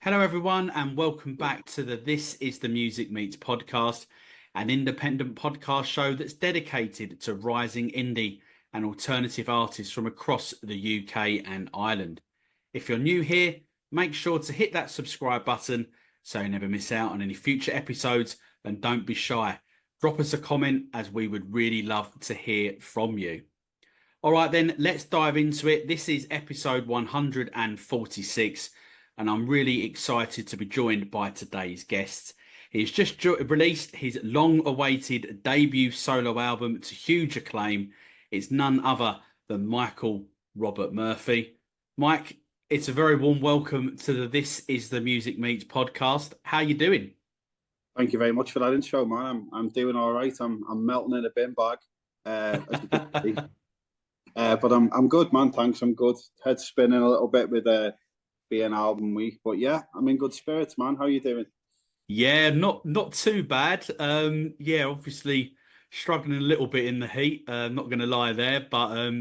Hello, everyone, and welcome back to the This is the Music Meets Podcast, an independent podcast show that's dedicated to rising indie and alternative artists from across the UK and Ireland. If you're new here, make sure to hit that subscribe button so you never miss out on any future episodes, and don't be shy. Drop us a comment, as we would really love to hear from you. All right, then, let's dive into it. This is episode 146. And I'm really excited to be joined by today's guest. He's just released his long-awaited debut solo album to huge acclaim. It's none other than Michael Robert Murphy. Mike, it's a very warm welcome to the This Is The Music Meets podcast. How you doing? Thank you very much for that intro, man. I'm doing all right. I'm melting in a bin bag, as you can see. But I'm good, man. Thanks. I'm good. Head spinning a little bit with being album week, but yeah, I'm in good spirits, man. How are you doing? Yeah, not too bad. Obviously struggling a little bit in the heat. Not going to lie there, but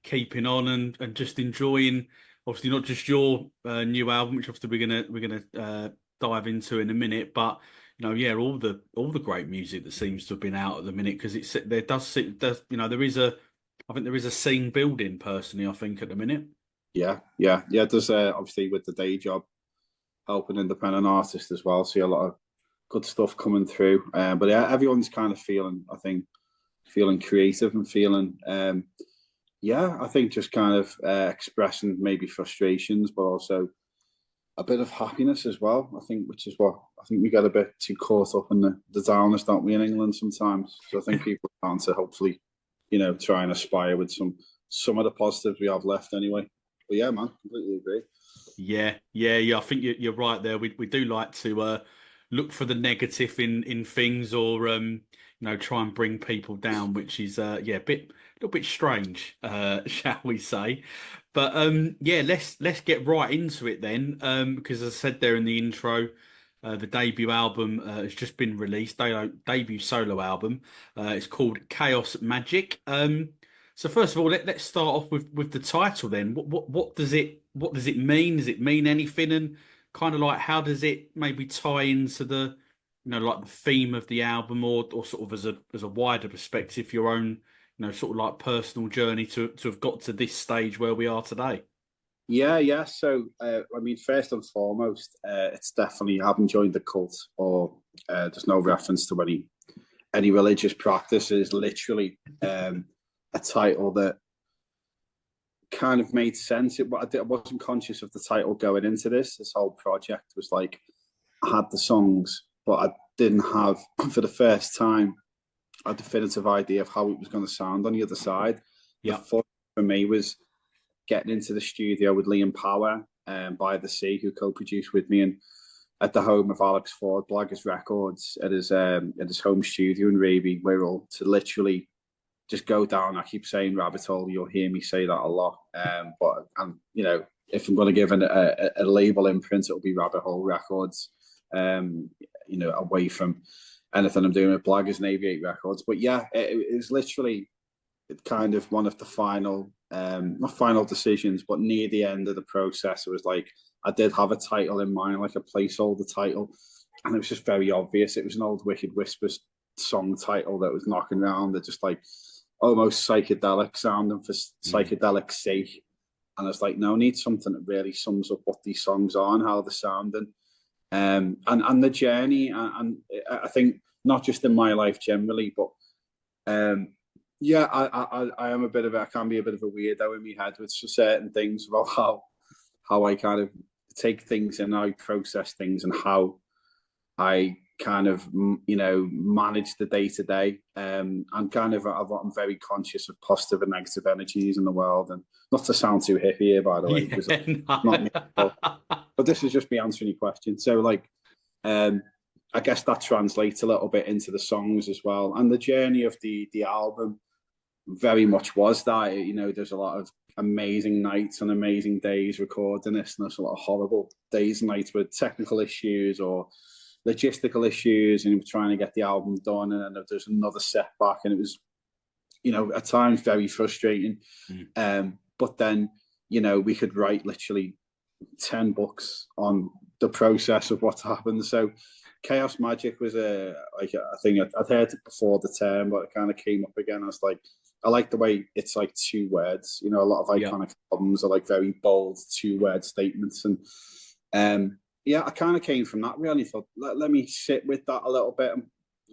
keeping on and just enjoying. Obviously, not just your new album, which obviously we're gonna dive into in a minute, but all the great music that seems to have been out at the minute, because there is a scene building personally, I think, at the minute. Yeah. There's obviously with the day job, helping independent artists as well. See a lot of good stuff coming through. But yeah, everyone's kind of feeling creative and feeling, I think just kind of expressing maybe frustrations, but also a bit of happiness as well. I think, which is what I think we get a bit too caught up in the downers, don't we, in England sometimes? So I think people are trying to hopefully, try and aspire with some of the positives we have left anyway. But yeah, man, completely agree. Yeah. I think you're right there. We do like to look for the negative in things, or try and bring people down, which is a little bit strange, shall we say? But let's get right into it then, because as I said there in the intro, the debut album has just been released. Debut solo album. It's called Chaos Magick. So first of all, let's start off with the title then. What does it mean? Does it mean anything? And kind of like, how does it maybe tie into the like the theme of the album, or sort of as a wider perspective, your own sort of like personal journey to have got to this stage where we are today? Yeah. So first and foremost, it's definitely, I haven't joined the cult, or there's no reference to any religious practice. It's literally a title that kind of made sense. I wasn't conscious of the title going into this. This whole project was like, I had the songs, but I didn't have, for the first time, a definitive idea of how it was going to sound on the other side. Yeah. The fun for me was getting into the studio with Liam Power, by the Sea, who co-produced with me, and at the home of Alex Ford, Blaggers Records, at his home studio in Raby, we're all to literally just go down. I keep saying rabbit hole. You'll hear me say that a lot. But if I'm going to give a label imprint, it'll be Rabbit Hole Records. Away from anything I'm doing with Blaggers and Aviate Records. But yeah, it was literally kind of one of the final, not final decisions, but near the end of the process. It was like, I did have a title in mind, like a placeholder title, and it was just very obvious. It was an old Wicked Whispers song title that was knocking around, that just like almost psychedelic sounding for psychedelic sake. And it's like, no, I need something that really sums up what these songs are and how they're sounding. And the journey, and I think not just in my life generally, but I am I can be a bit of a weirdo in my head with certain things about how I kind of take things and how I process things, and how I kind of manage the day to day. I'm very conscious of positive and negative energies in the world, and not to sound too hippie here, by the way, because not me. But this is just me answering your question. So I guess that translates a little bit into the songs as well, and the journey of the album very much was that. There's a lot of amazing nights and amazing days recording this, and there's a lot of horrible days and nights with technical issues or logistical issues, and we're trying to get the album done, and then there's another setback, and it was, at times very frustrating. But then, we could write literally 10 books on the process of what happened. So Chaos Magick was a thing I'd heard it before the term, but it kind of came up again. I was like, I like the way it's like 2 words. You know, a lot of iconic albums are like very bold 2-word statements, and yeah, I kind of came from that. Really thought, let me sit with that a little bit and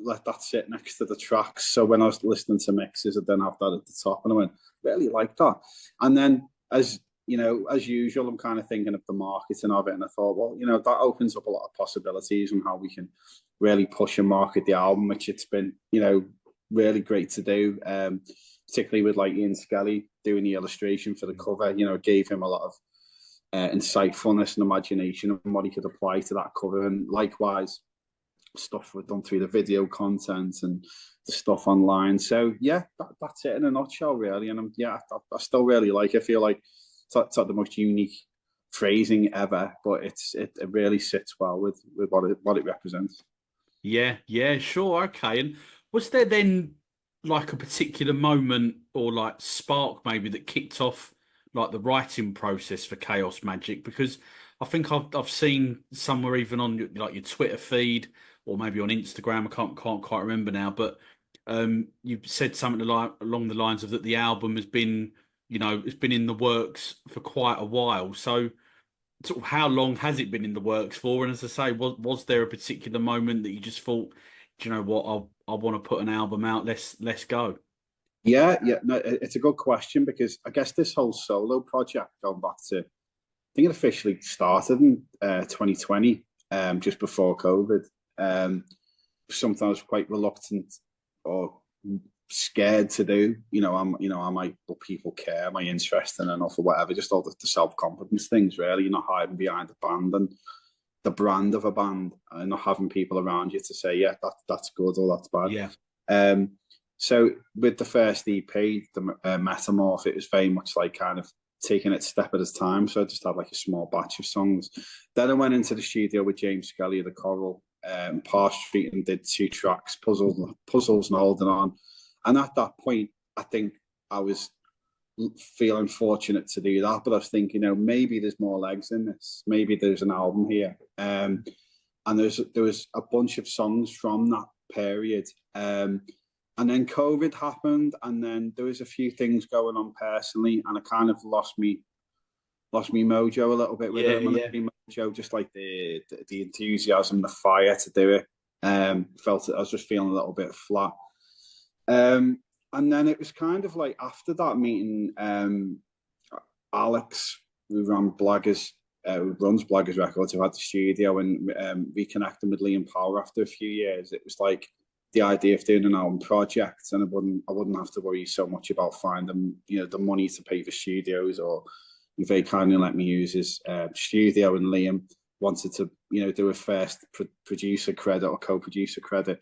let that sit next to the tracks. So when I was listening to mixes, I then have that at the top, and I went, really like that. And then as you know, as usual, I'm kind of thinking of the marketing of it, and I thought, well, you know, that opens up a lot of possibilities on how we can really push and market the album, which it's been, you know, really great to do. Particularly with like Ian Skelly doing the illustration for the cover, you know, it gave him a lot of insightfulness and imagination and what he could apply to that cover. And likewise, stuff we've done through the video content and the stuff online. So yeah, that's it in a nutshell, really. And I still really like it. I feel like it's not the most unique phrasing ever, but it really sits well with what it represents. Yeah, sure, okay. And was there then like a particular moment or like spark maybe that kicked off like the writing process for Chaos Magick? Because I think I've seen somewhere even on like your Twitter feed or maybe on Instagram, I can't quite remember now, but you said something along the lines of that the album has been, you know, it's been in the works for quite a while. So sort of how long has it been in the works for? And as I say, was there a particular moment that you just thought, do you know what, I want to put an album out. Let's go. Yeah. No, it's a good question, because I guess this whole solo project, going back to, I think it officially started in 2020, just before COVID. Something I was quite reluctant or scared to do. Am I, will people care? Am I interesting enough or whatever? Just all the self-confidence things, really. You're not hiding behind a band and the brand of a band, and not having people around you to say, yeah, that's good or that's bad. Yeah. So with the first EP, the Metamorph, it was very much like kind of taking it step at a time. So I just had like a small batch of songs. Then I went into the studio with James Skelly of the Coral, Park Street, and did 2 tracks, Puzzles and Holding On. And at that point, I think I was feeling fortunate to do that, but I was thinking, maybe there's more legs in this. Maybe there's an album here. And there was a bunch of songs from that period. And then COVID happened, and then there was a few things going on personally, and I kind of lost me mojo a little bit with it. Mojo, just like the enthusiasm, the fire to do it. Felt it. I was just feeling a little bit flat. And then it was kind of like after that meeting, Alex, who runs Blaggers Records, who had the studio, and reconnecting with Liam Powell after a few years. It was like the idea of doing an album project, and I wouldn't have to worry so much about finding the money to pay for studios, or he very kindly let me use his studio, and Liam wanted to do a first producer credit or co-producer credit.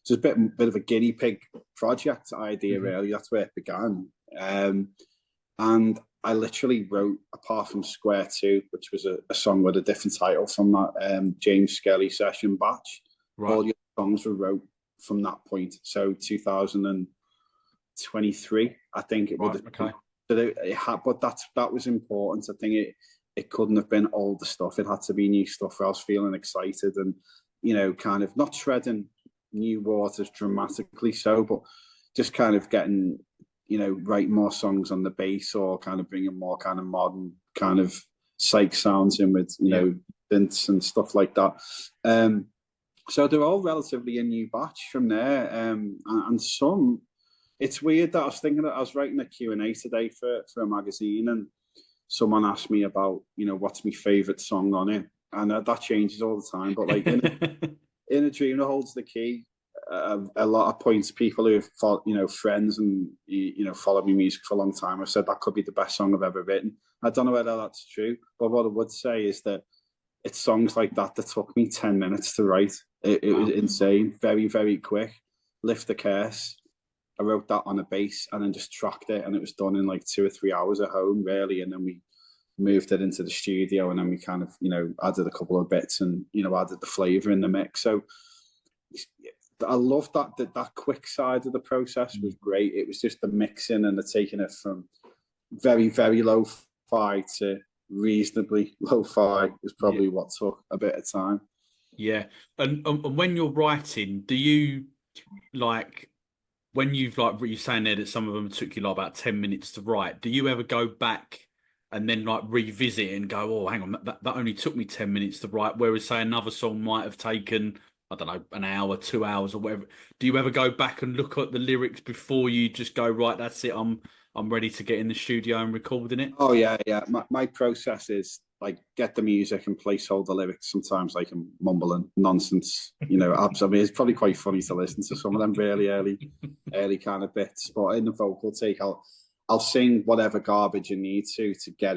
So it's a bit of a guinea pig project idea, really. That's where it began. And I literally wrote, apart from Square 2, which was a song with a different title from that James Skelly session batch. Right. All your songs were wrote from that point. So 2023, I think it would have been. So but that was important. I think it couldn't have been older stuff. It had to be new stuff where I was feeling excited and, kind of not treading new waters dramatically so, but just kind of getting, write more songs on the bass, or kind of bringing more kind of modern kind of psych sounds in with, synths and stuff like that. So they're all relatively a new batch from there. And some, it's weird that I was thinking that I was writing a Q&A today for a magazine, and someone asked me about, what's my favourite song on it. And that changes all the time. But like in a Dream That Holds the Key, a lot of points, people who have friends and followed me music for a long time have said that could be the best song I've ever written. I don't know whether that's true, but what I would say is that it's songs like that took me 10 minutes to write. It was insane, very, very quick. Lift the Curse, I wrote that on a bass and then just tracked it, and it was done in like 2 or 3 hours at home, really. And then we moved it into the studio, and then we kind of, added a couple of bits and, added the flavour in the mix. So I loved that quick side of the process was great. It was just the mixing and the taking it from very, very low-fi to reasonably lo-fi is probably what took a bit of time. Yeah. And when you're writing, do you like when you've like you're saying there that some of them took you like about 10 minutes to write, do you ever go back and then like revisit it and go, oh, hang on, that only took me 10 minutes to write, whereas say another song might have taken, I don't know, an hour, 2 hours or whatever. Do you ever go back and look at the lyrics before you just go, right, that's it, I'm ready to get in the studio and recording it? Oh yeah, yeah. My process is like get the music and placeholder lyrics. Sometimes like I'm mumbling nonsense, I mean, it's probably quite funny to listen to some of them really early kind of bits. But in the vocal take, I'll sing whatever garbage you need to get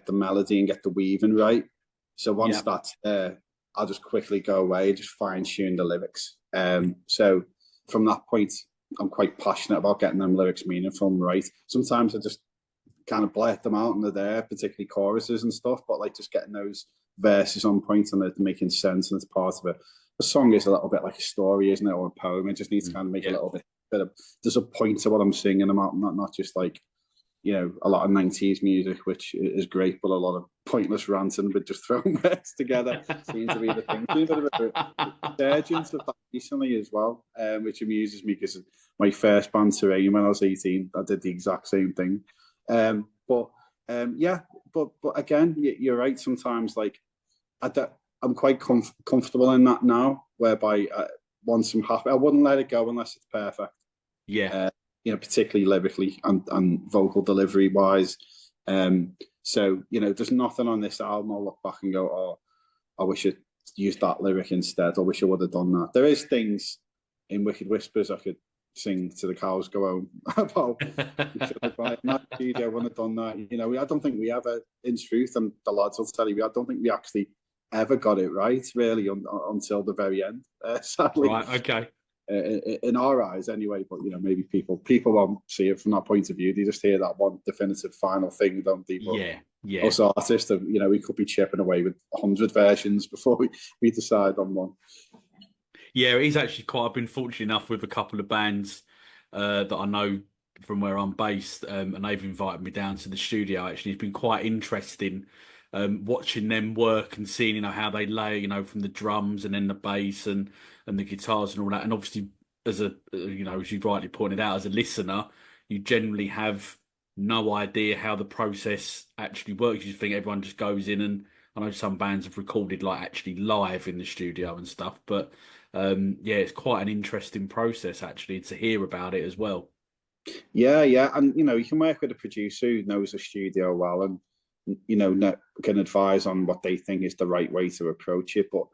the melody and get the weaving right. So once that's there, I'll just quickly go away and just fine tune the lyrics. So from that point, I'm quite passionate about getting them lyrics meaningful and right. Sometimes I just kind of blurt them out and they're there, particularly choruses and stuff, but like just getting those verses on point and they're making sense and it's part of it. A song is a little bit like a story, isn't it, or a poem. It just needs to kind of make a little bit of, there's a point to what I'm singing about, not just like, a lot of 90s music, which is great, but a lot of pointless ranting but just throwing words together seems to be the thing. There's a bit of a resurgence of that recently as well, which amuses me because my first band, Terrain, when I was 18, I did the exact same thing. But again, you're right. Sometimes, like, I'm quite comfortable in that now, whereby once I'm happy, I wouldn't let it go unless it's perfect. Yeah. Particularly lyrically and vocal delivery wise. So, there's nothing on this album I'll look back and go, oh, I wish I'd used that lyric instead. I wish I would have done that. There is things in Wicked Whispers I could sing to the cows go home about. That studio wouldn't have done that. I don't think we ever, in truth, and the lads will tell you, I don't think we actually ever got it right, really, until the very end, sadly. Right, okay. In our eyes anyway, but maybe people won't see it from that point of view. They just hear that one definitive final thing, don't they? But yeah. Us artists, we could be chipping away with 100 versions before we decide on one. Yeah, it is actually quite. I've been fortunate enough with a couple of bands that I know from where I'm based, and they've invited me down to the studio. Actually, it's been quite interesting watching them work and seeing how they lay, from the drums and then the bass and the guitars and all that. And obviously, as as you rightly pointed out, as a listener, you generally have no idea how the process actually works. You think everyone just goes in, and I know some bands have recorded like actually live in the studio and stuff, but it's quite an interesting process actually to hear about it as well. Yeah, and you can work with a producer who knows the studio well and can advise on what they think is the right way to approach it, but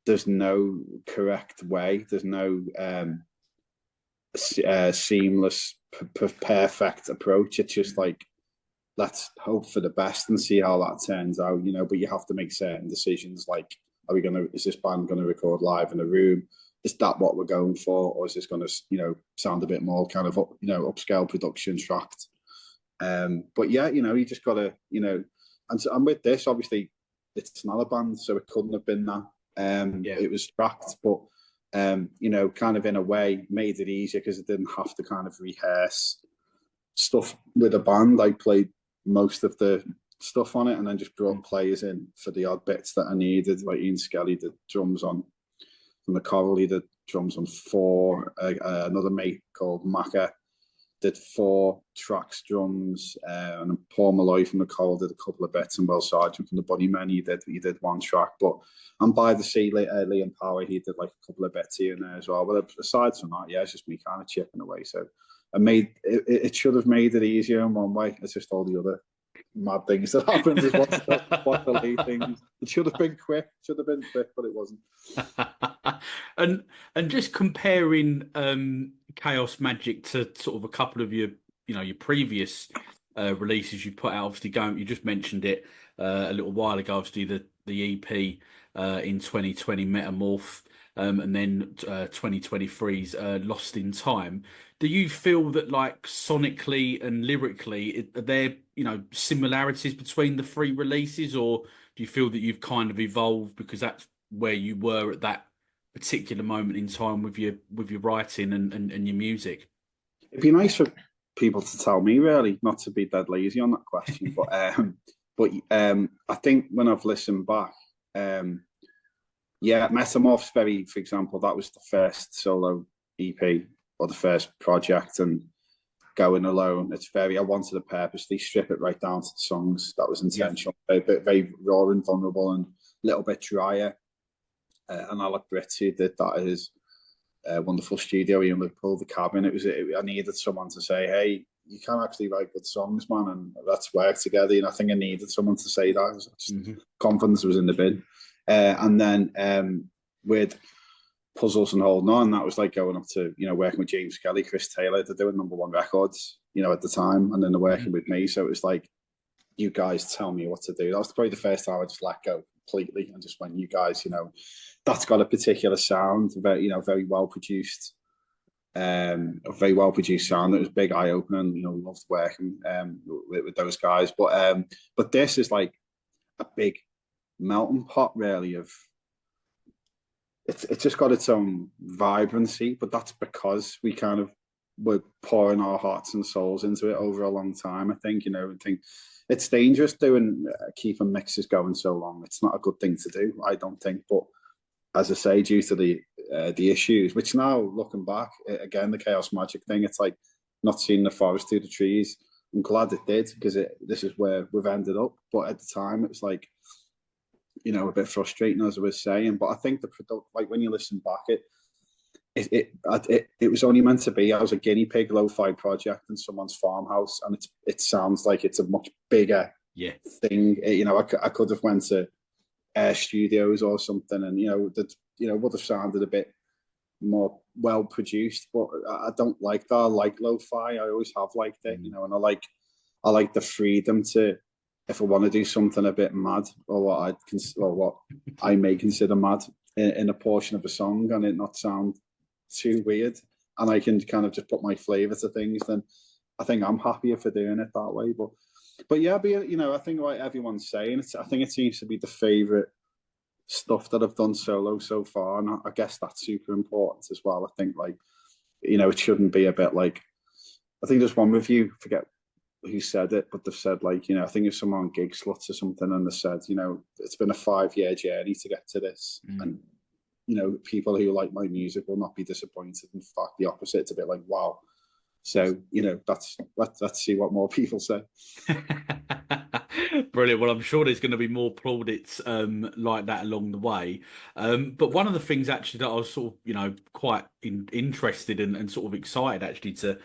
there's no correct way. There's no seamless, perfect approach. It's just like, let's hope for the best and see how that turns out, but you have to make certain decisions like, is this band going to record live in a room? Is that what we're going for? Or is this going to, sound a bit more kind of, upscale production tracked? But yeah, you just got to, and with this, obviously, it's not a band, so it couldn't have been that. It was tracked, but, kind of in a way made it easier because it didn't have to kind of rehearse stuff with a band. I played most of the stuff on it and then just brought players in for the odd bits that I needed. Like Ian Skelly did drums on the Coral, he did drums on 4. Another mate called Magick did 4 tracks drums, and Paul Malloy from the Coral did a couple of bits, and Will Sargent from the Bunnymen, he did 1 track. But and by the sea, Liam Power, he did like a couple of bits here and there as well. But aside from that, it's just me kind of chipping away. So I made it should have made it easier in one way. It's just all the other mad things that happened is what the late things. It should have been quick, but it wasn't. and just comparing Chaos Magic to sort of a couple of your previous releases you've put out. Obviously, you just mentioned it a little while ago. Obviously, the EP in 2020, Metamorph, and then 2023's Lost in Time. Do you feel that, like, sonically and lyrically, are there similarities between the 3 releases, or do you feel that you've kind of evolved because that's where you were at that particular moment in time with your writing and your music? It'd be nice for people to tell me, really, not to be dead lazy on that question, but But I think when I've listened back, Metamorph's for example, that was the first solo EP or the first project, and going alone, I wanted to purposely strip it right down to the songs. That was intentional. Yeah. Very raw and vulnerable and a little bit drier. And Alec Britz, who did that at his wonderful studio in Liverpool, The Cabin. I needed someone to say, hey, you can actually write good songs, man, and let's work together. And I think I needed someone to say that. Confidence was in the bin. And then with Puzzles and Holding On, that was like going up to, working with James Kelly, Chris Taylor. They're doing #1 records, at the time. And then they're working with me. So it was like, you guys tell me what to do. That was probably the first time I just let go completely and just went, you guys, that's got a particular sound, very well produced, a very well produced sound. It was big eye opening. Loved working with those guys. But this is like a big melting pot, really. Of it's just got its own vibrancy, but that's because we kind of were pouring our hearts and souls into it over a long time. I think it's dangerous keeping mixes going so long. It's not a good thing to do, I don't think. But as I say, due to the issues, which now looking back, again, the Chaos Magic thing, it's like not seeing the forest through the trees. I'm glad it did, because this is where we've ended up. But at the time, it was like, a bit frustrating, as I was saying. But I think the product, like when you listen back, it was only meant to be. I was a guinea pig lo-fi project in someone's farmhouse, and it sounds like it's a much bigger thing. I could have went to Air Studios or something, and would have sounded a bit more well produced. But I don't like that. I like lo-fi. I always have liked it, and I like the freedom to, if I want to do something a bit mad, or what I may consider mad in a portion of a song, and it not sound too weird, and I can kind of just put my flavour to things, then I think I'm happier for doing it that way. But I think like everyone's saying, I think it seems to be the favourite stuff that I've done solo so far, and I guess that's super important as well. I think it shouldn't be a bit like, I think there's one review, forget who said it, but they've said I think it's someone on Gig Sluts or something, and they said, it's been a 5-year journey to get to this, and people who like my music will not be disappointed. In fact, the opposite. It's a bit like, wow. So, let's see what more people say. Brilliant. Well, I'm sure there's going to be more plaudits like that along the way. But one of the things actually that I was sort of, quite interested in and sort of excited actually to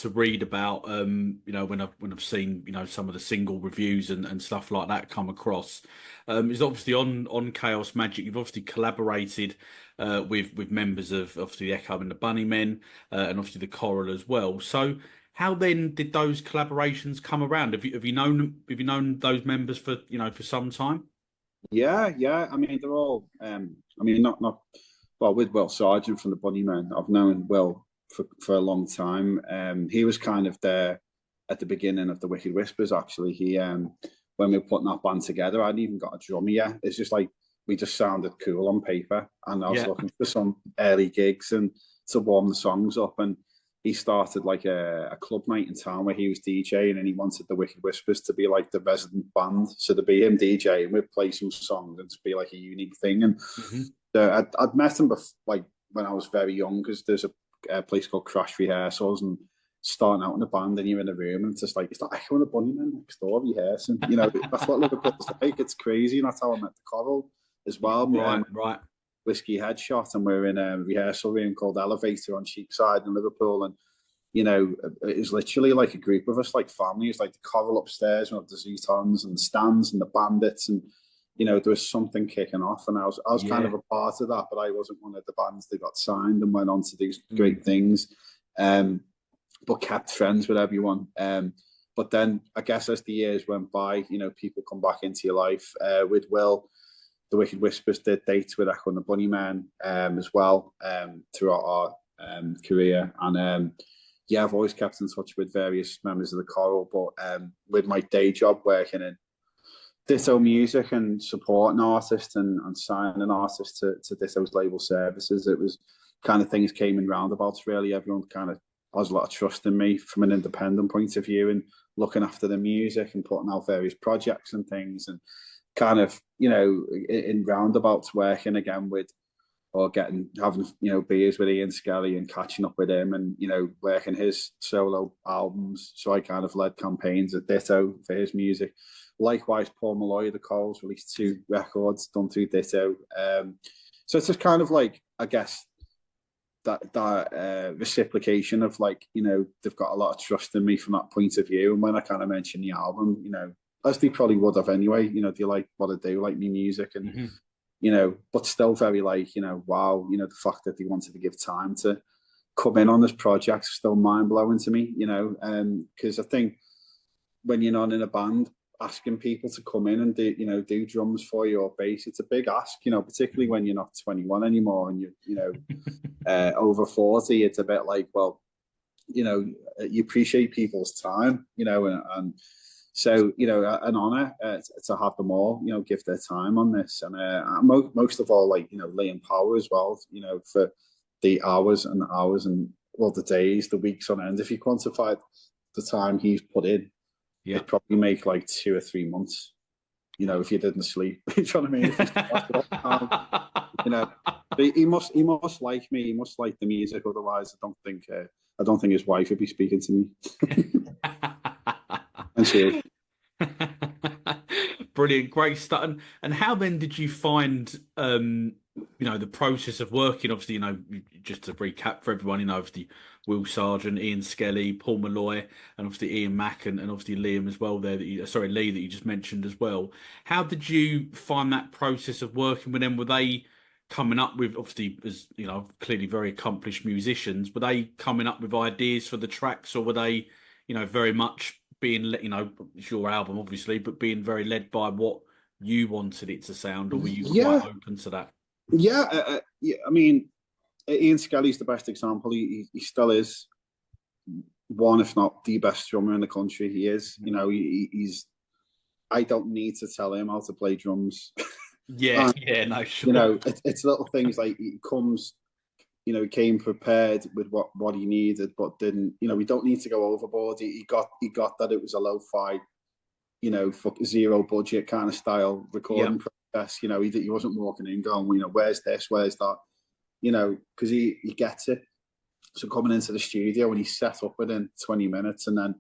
read about, when I've seen, some of the single reviews and stuff like that come across, is obviously on Chaos Magic. You've obviously collaborated with members of obviously the Echo and the Bunnymen, and obviously the Coral as well. So how then did those collaborations come around? Have you known those members for some time? Yeah. I mean, they're all. Not well, with Will Sargent from the Bunnymen. I've known Will for a long time. He was kind of there at the beginning of the Wicked Whispers. Actually, he when we were putting that band together, I hadn't even got a drummer yet. It's just like we just sounded cool on paper, and I was looking for some early gigs and to warm the songs up. And he started like a club night in town where he was DJing, and he wanted the Wicked Whispers to be like the resident band. So to be him DJ, and we'd play some songs and to be like a unique thing. And so I'd met him when I was very young, because there's a place called Crash Rehearsals, and starting out in a band, and you're in a room, and it's just like, it's like Echo and the Bunnymen next door rehearsing. That's what Liverpool's like. It's crazy, and that's how I met the Coral as well. Right. Whiskey Headshot, and we're in a rehearsal room called Elevator on Cheapside in Liverpool, and it was literally like a group of us, like family. It's like the Coral upstairs, and the Zootons and the Stands and the Bandits, and there was something kicking off, and I was kind of a part of that, but I wasn't one of the bands that got signed and went on to do great things, but kept friends with everyone. But then I guess as the years went by, people come back into your life. With Will, the Wicked Whispers did dates with Echo and the Bunnymen as well throughout our career. And I've always kept in touch with various members of the Coral, but with my day job working in ThisIsTheMusic and supporting artists and signing artists to Ditto's label services, it was kind of things came in roundabouts, really. Everyone kind of has a lot of trust in me from an independent point of view, and looking after the music and putting out various projects and things, and kind of, you know, in roundabouts working again with, or having, you know, beers with Ian Skelly and catching up with him, and, you know, working his solo albums. So I kind of led campaigns at Ditto for his music. Likewise, Paul Malloy, the Coles, released 2 records done through Ditto. So it's just kind of like, I guess, that reciprocation of, like, you know, they've got a lot of trust in me from that point of view. And when I kind of mentioned the album, you know, as they probably would have anyway, you know, do you like what I do, like me music, and you know, but still very, like, you know, wow, you know, the fact that they wanted to give time to come in on this project is still mind blowing to me, you know, because I think when you're not in a band, asking people to come in and do, you know, do drums for you or bass, it's a big ask, you know, particularly when you're not 21 anymore and you know, over 40. It's a bit like, well, you know, you appreciate people's time, you know, and so, you know, an honour to have them all, you know, give their time on this. And most of all, like, you know, Liam Power as well, you know, for the hours and hours and, well, the days, the weeks on end. If you quantified the time he's put in, it'd probably make like 2 or 3 months, you know, if you didn't sleep. You know what I mean? You know, he must like me. He must like the music. Otherwise, I don't think his wife would be speaking to me. And she is. Brilliant, great stuff. And how then did you find, you know, the process of working? Obviously, you know, just to recap for everyone, you know, obviously Will Sargent, Ian Skelly, Paul Malloy, and obviously Ian Mack, and obviously Liam as well. There, Lee, that you just mentioned as well. How did you find that process of working with them? Were they coming up with, obviously, as you know, clearly very accomplished musicians? Were they coming up with ideas for the tracks, or were they, you know, very much being, you know, it's your album obviously, but being very led by what you wanted it to sound, or were you quite open to that? Yeah, I mean, Ian Skelly's the best example. He still is one, if not the best drummer in the country. He is, you know, he's. I don't need to tell him how to play drums. Yeah, no, sure. You know, it's little things like he comes. You know, he came prepared with what he needed, but didn't. You know, we don't need to go overboard. He got that it was a lo-fi, you know, zero budget kind of style recording process. You know, he wasn't walking in going, you know, where's this, where's that, you know, because he gets it. So coming into the studio and he's set up within 20 minutes, and then,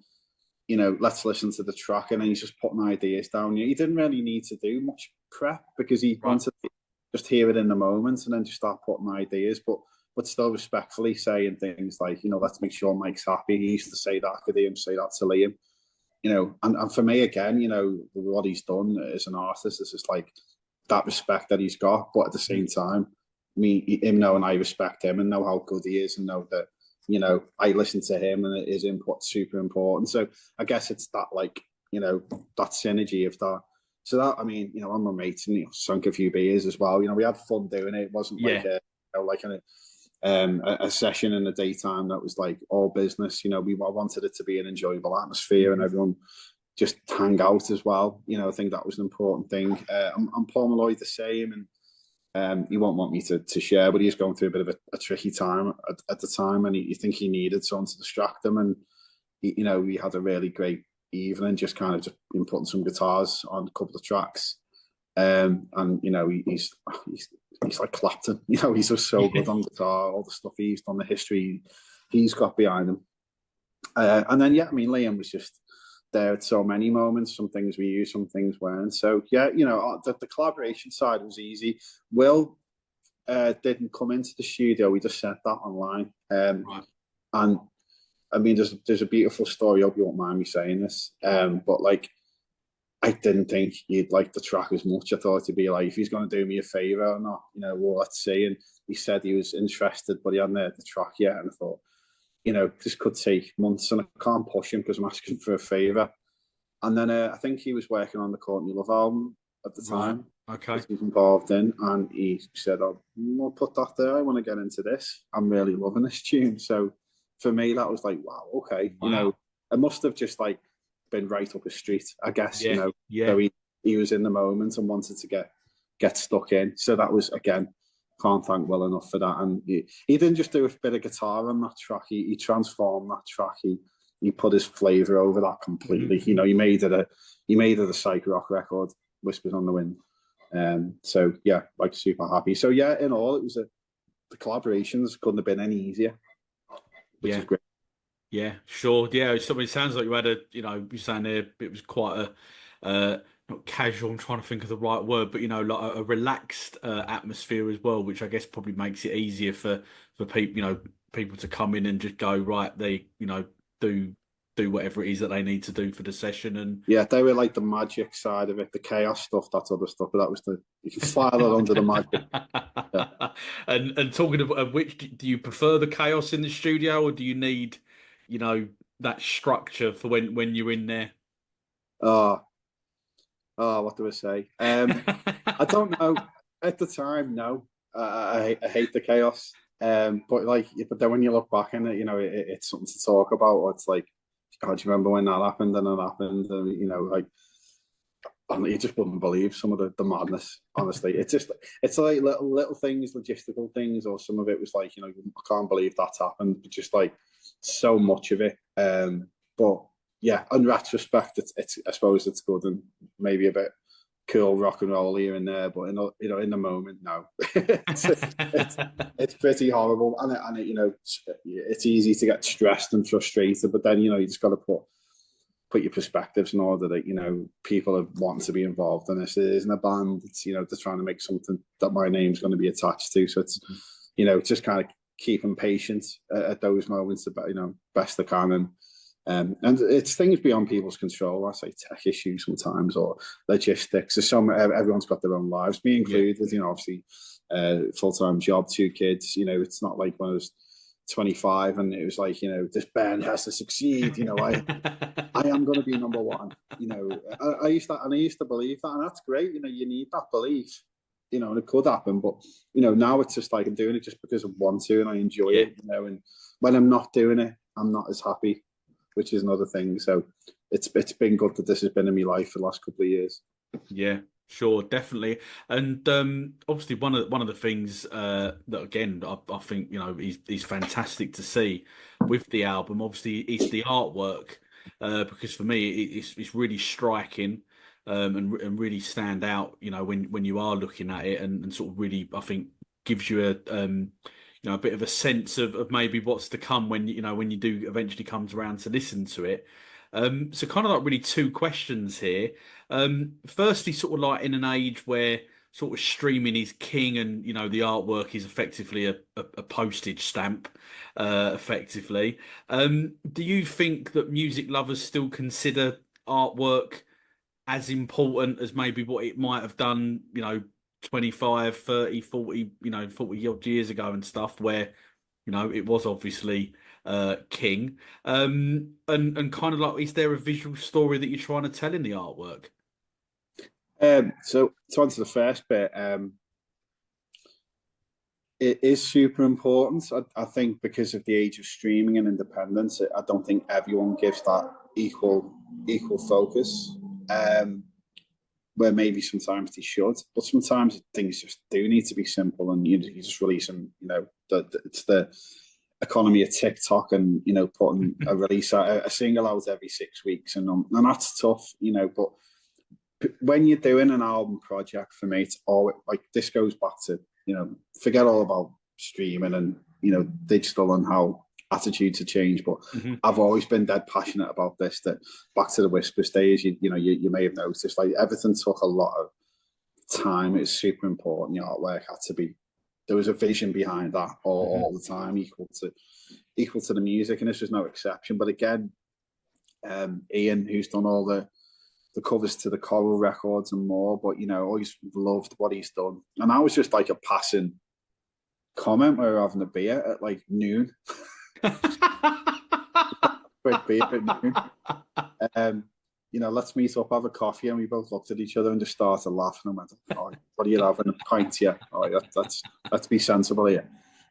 you know, let's listen to the track, and then he's just putting ideas down. He didn't really need to do much prep because he wanted to just hear it in the moment and then just start putting ideas, but still respectfully saying things like, you know, let's make sure Mike's happy. He used to say that, I could hear him say that to Liam, you know, and for me, again, you know, what he's done as an artist is just like that respect that he's got, but at the same time, him knowing I respect him and know how good he is, and know that, you know, I listen to him and his input's super important. So I guess it's that, like, you know, that synergy of that. So that, I mean, you know, I'm a mate and, you know, sunk a few beers as well. You know, we had fun doing it. It wasn't like a session in the daytime that was like all business. You know, we wanted it to be an enjoyable atmosphere and everyone just hang out as well. You know, I think that was an important thing. And Paul Malloy the same, and he won't want me to share, but he's going through a bit of a tricky time at the time, and you think he needed someone to distract him, and you know, we had a really great evening, just kind of just been putting some guitars on a couple of tracks, and you know, he's like Clapton, you know, he's just so good on guitar, all the stuff he's done, the history he's got behind him, and then I mean, Liam was just there at so many moments. Some things we used, some things weren't. So you know, the collaboration side was easy. Will didn't come into the studio. We just sent that online, and I mean, there's a beautiful story. I hope you won't mind me saying this, but like, I didn't think he'd like the track as much. I thought he'd be like, if he's going to do me a favour or not, you know, well, let's see. And he said he was interested, but he hadn't heard the track yet. And I thought, you know, this could take months, and I can't push him because I'm asking for a favour. And then I think he was working on the Courtney Love album at the time. Okay. He was involved in, and he said, "Oh, we'll put that there. I want to get into this. I'm really loving this tune." So for me, that was like, wow, okay. Wow. You know, it must have just like been right up his street, I guess. You know, so he was in the moment and wanted to get stuck in. So that was, again, can't thank Will enough for that. And he didn't just do a bit of guitar on that track. He transformed that track. He put his flavour over that completely. You know, he made it a psych rock record, Whispers on the Wind. So yeah, like super happy. So yeah, in all, it was the collaborations couldn't have been any easier, which is great. Yeah, sure. Yeah, so it sounds like you had you're saying there it was quite not casual, I'm trying to think of the right word, but like a relaxed atmosphere as well, which I guess probably makes it easier for people, people to come in and just go, right, they, do whatever it is that they need to do for the session. And yeah, they were like the Magick side of it, the chaos stuff, that other stuff, but that was you can file it under the Magick. Yeah. And talking of which, do you prefer the chaos in the studio, or do you need, that structure for when you're in there? What do I say? I don't know. At the time, no. I hate the chaos. But then when you look back in it, it's something to talk about. Or it's like, oh, do you remember when that happened and it happened? And, you just wouldn't believe some of the madness. Honestly, it's like little things, logistical things, or some of it was like, I can't believe that's happened. But just like so much of it. But yeah, in retrospect, I suppose it's good and maybe a bit cool rock and roll here and there, but in the moment, no, it's pretty horrible, and it's easy to get stressed and frustrated. But then you just got to put your perspectives in order that people are wanting to be involved in this. It isn't a band; it's they're trying to make something that my name's going to be attached to. So it's just kind of keeping patience at those moments, best I can. And it's things beyond people's control. I say tech issues sometimes, or logistics. Everyone's got their own lives, me included. Obviously, full-time job, 2 kids. It's not like when I was 25 and it was like, this band has to succeed. I am going to be number one. I used to believe that, and that's great. You need that belief. And it could happen, but now it's just like I'm doing it just because I want to and I enjoy it. And when I'm not doing it, I'm not as happy, which is another thing. So it's been good that this has been in my life for the last couple of years. Yeah, sure, definitely. And obviously one of the things that again I think is fantastic to see with the album. Obviously, it's the artwork because for me it's really striking and really stand out. When you are looking at it and sort of really, I think, gives you a bit of a sense of maybe what's to come when you do eventually comes around to listen to it. So kind of like really 2 questions here. Firstly, sort of like in an age where sort of streaming is king and the artwork is effectively a postage stamp, effectively. Do you think that music lovers still consider artwork as important as maybe what it might have done, 25, 30, 40, 40 odd years ago and stuff, where, it was obviously king. And kind of like, is there a visual story that you're trying to tell in the artwork? So to answer the first bit, it is super important. I think because of the age of streaming and independence, I don't think everyone gives that equal focus. Where maybe sometimes they should, but sometimes things just do need to be simple, and you just release them. It's the economy of TikTok, and putting a single out every 6 weeks, and that's tough. But when you're doing an album project, for me, it's all like this goes back to forget all about streaming and digital and how attitudes to change, but I've always been dead passionate about this. That back to the Whispers days, you may have noticed, like everything took a lot of time. It was super important. The artwork had to be, there was a vision behind that all the time, equal to the music, and this was no exception. But again, Ian, who's done all the covers to the Coral records and more, but always loved what he's done, and that was just like a passing comment. We were having a beer at like noon. Let's meet up, have a coffee, and we both looked at each other and just started laughing and went, "Oh, what are you having? A pint? Yeah, oh, yeah, let's be sensible here."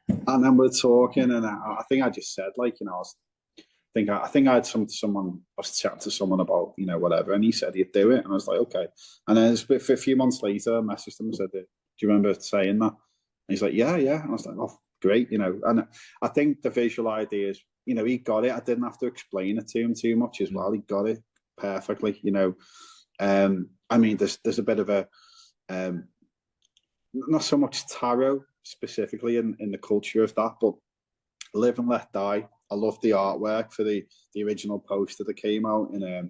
And then we're talking, and I think I just said, like, I think I had someone, I was chatting to someone about, whatever, and he said he'd do it, and I was like, okay. And then for a few months later, I messaged him and said, "Do you remember saying that?" he's like, yeah. And I was like, oh, great, you know. And I think the visual ideas, you know, he got it. I didn't have to explain it to him too much as well. He got it perfectly, you know. I mean, there's a bit of a not so much tarot specifically in the culture of that, but Live and Let Die. I love the artwork for the original poster that came out in it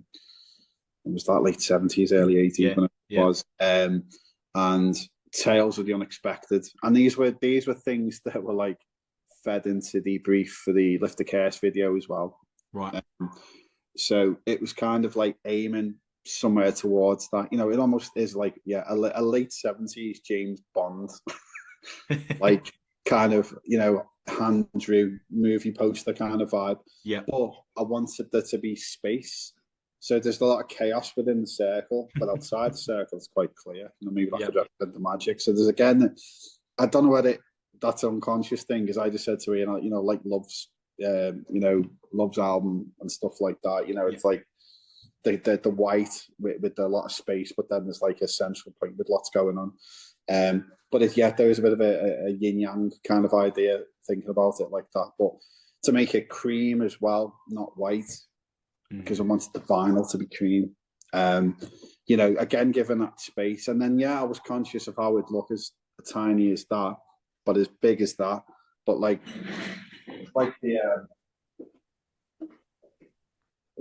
was that late 70s, early 80s when it was. And Tales of the Unexpected. And these were things that were like fed into the brief for the Lift the Curse video as well. Right. So it was kind of like aiming somewhere towards that. You know, it almost is like, a late 70s James Bond, like kind of, you know, hand drew movie poster kind of vibe. Yeah. But I wanted there to be space. So there's a lot of chaos within the circle, but outside the circle it's quite clear. You know, maybe that could represent the magic. So there's again, I don't know whether that's an unconscious thing, because I just said to Ian, you know, like Love's album and stuff like that. You know, it's like the white with a lot of space, but then there's like a central point with lots going on. But there is a bit of a yin yang kind of idea thinking about it like that. But to make it cream as well, not white, because I wanted the vinyl to be cream. You know, again, given that space. And then, I was conscious of how it looked as tiny as that, but as big as that. But like the